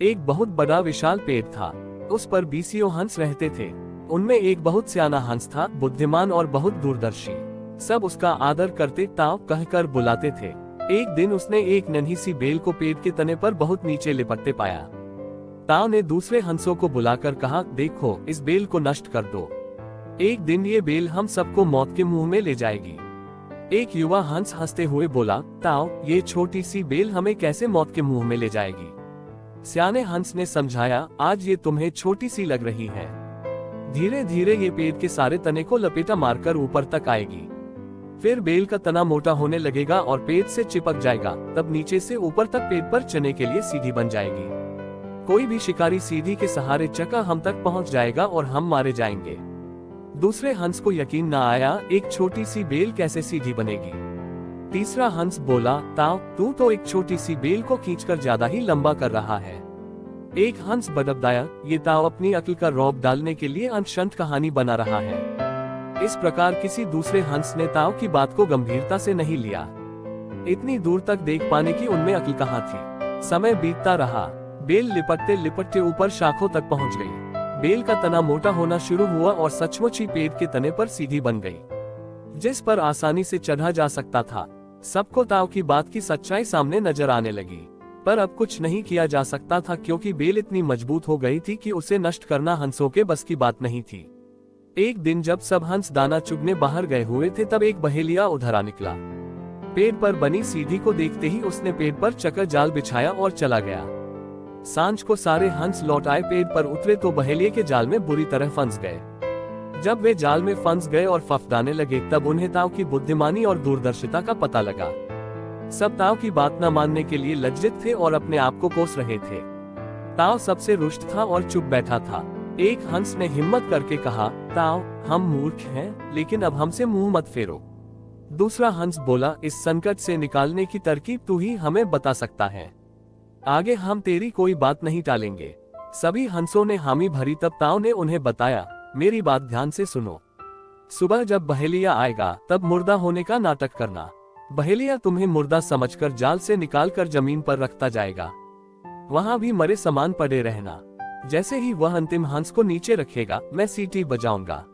एक बहुत बड़ा विशाल पेड़ था। उस पर 20 हंस रहते थे। उनमें एक बहुत सियाना हंस था, बुद्धिमान और बहुत दूरदर्शी। सब उसका आदर करते, ताव कहकर बुलाते थे। एक दिन उसने एक नन्ही सी बेल को पेड़ के तने पर बहुत नीचे लिपटते पाया। ताव ने दूसरे हंसों को बुलाकर कहा, देखो, इस बेल को नष्ट कर दो। एक दिन ये बेल हम सबको मौत के मुंह में ले जाएगी। एक युवा हंस हंसते हुए बोला, ताव, ये छोटी सी बेल हमें कैसे मौत के मुंह में ले जाएगी? सियाने हंस ने समझाया, आज ये तुम्हें छोटी सी लग रही है, धीरे धीरे ये पेड़ के सारे तने को लपेटा मारकर ऊपर तक आएगी। फिर बेल का तना मोटा होने लगेगा और पेड़ से चिपक जाएगा। तब नीचे से ऊपर तक पेड़ पर चने के लिए सीधी बन जाएगी। कोई भी शिकारी सीधी के सहारे चका हम तक पहुंच जाएगा और हम मारे जाएंगे। दूसरे हंस को यकीन न आया, एक छोटी सी बेल कैसे सीधी बनेगी। तीसरा हंस बोला, ताव, तू तो एक छोटी सी बेल को खींचकर ज्यादा ही लंबा कर रहा है। एक हंस बड़बड़ाया, ये ताव अपनी अक्ल का रौब डालने के लिए अनशंत कहानी बना रहा है। इस प्रकार किसी दूसरे हंस ने ताव की बात को गंभीरता से नहीं लिया। इतनी दूर तक देख पाने की उनमें अक्ल कहाँ थी। समय बीतता रहा। बेल लिपटते लिपटते ऊपर शाखों तक पहुंच गई। बेल का तना मोटा होना शुरू हुआ और सचमुच ही पेड़ के तने पर सीधी बन गई, जिस पर आसानी से चढ़ा जा सकता था। सबको ताव की बात की सच्चाई सामने नजर आने लगी, पर अब कुछ नहीं किया जा सकता था, क्योंकि बेल इतनी मजबूत हो गई थी कि उसे नष्ट करना हंसों के बस की बात नहीं थी। एक दिन जब सब हंस दाना चुगने बाहर गए हुए थे, तब एक बहेलिया उधर आ निकला। पेड़ पर बनी सीढ़ी को देखते ही उसने पेड़ पर चकर जाल बिछाया और चला गया। सांझ को सारे हंस लौट आए। पेड़ पर उतरे तो बहेलिये के जाल में बुरी तरह फंस गए। जब वे जाल में फंस गए और फफडाने लगे, तब उन्हें ताव की बुद्धिमानी और दूरदर्शिता का पता लगा। सब ताव की बात न मानने के लिए लज्जित थे और अपने आप को कोस रहे थे। ताव सबसे रुष्ट था और चुप बैठा था। एक हंस ने हिम्मत करके कहा, ताव, हम मूर्ख हैं, लेकिन अब हमसे मुंह मत फेरो। दूसरा हंस बोला, इस संकट से निकालने की तरकीब तू ही हमें बता सकता है। आगे हम तेरी कोई बात नहीं टालेंगे। सभी हंसों ने हामी भरी। तब ताव ने उन्हें बताया, मेरी बात ध्यान से सुनो। सुबह जब बहेलिया आएगा, तब मुर्दा होने का नाटक करना। बहेलिया तुम्हें मुर्दा समझकर जाल से निकालकर जमीन पर रखता जाएगा। वहां भी मरे समान पड़े रहना। जैसे ही वह अंतिम हंस को नीचे रखेगा, मैं सीटी बजाऊंगा।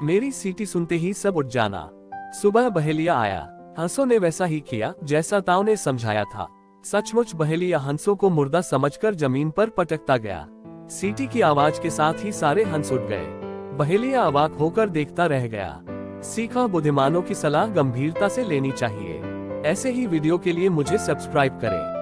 मेरी सीटी सुनते ही सब उठ जाना। सुबह बहेलिया आया। हंसों ने वैसा ही किया जैसा ताव ने समझाया था। सचमुच बहेलिया हंसों को मुर्दा समझकर जमीन पर पटकता गया। सीटी की आवाज के साथ ही सारे हंस उठ गए। बहेलिया अवाक होकर देखता रह गया। सीखा, बुद्धिमानों की सलाह गंभीरता से लेनी चाहिए। ऐसे ही वीडियो के लिए मुझे सब्सक्राइब करें।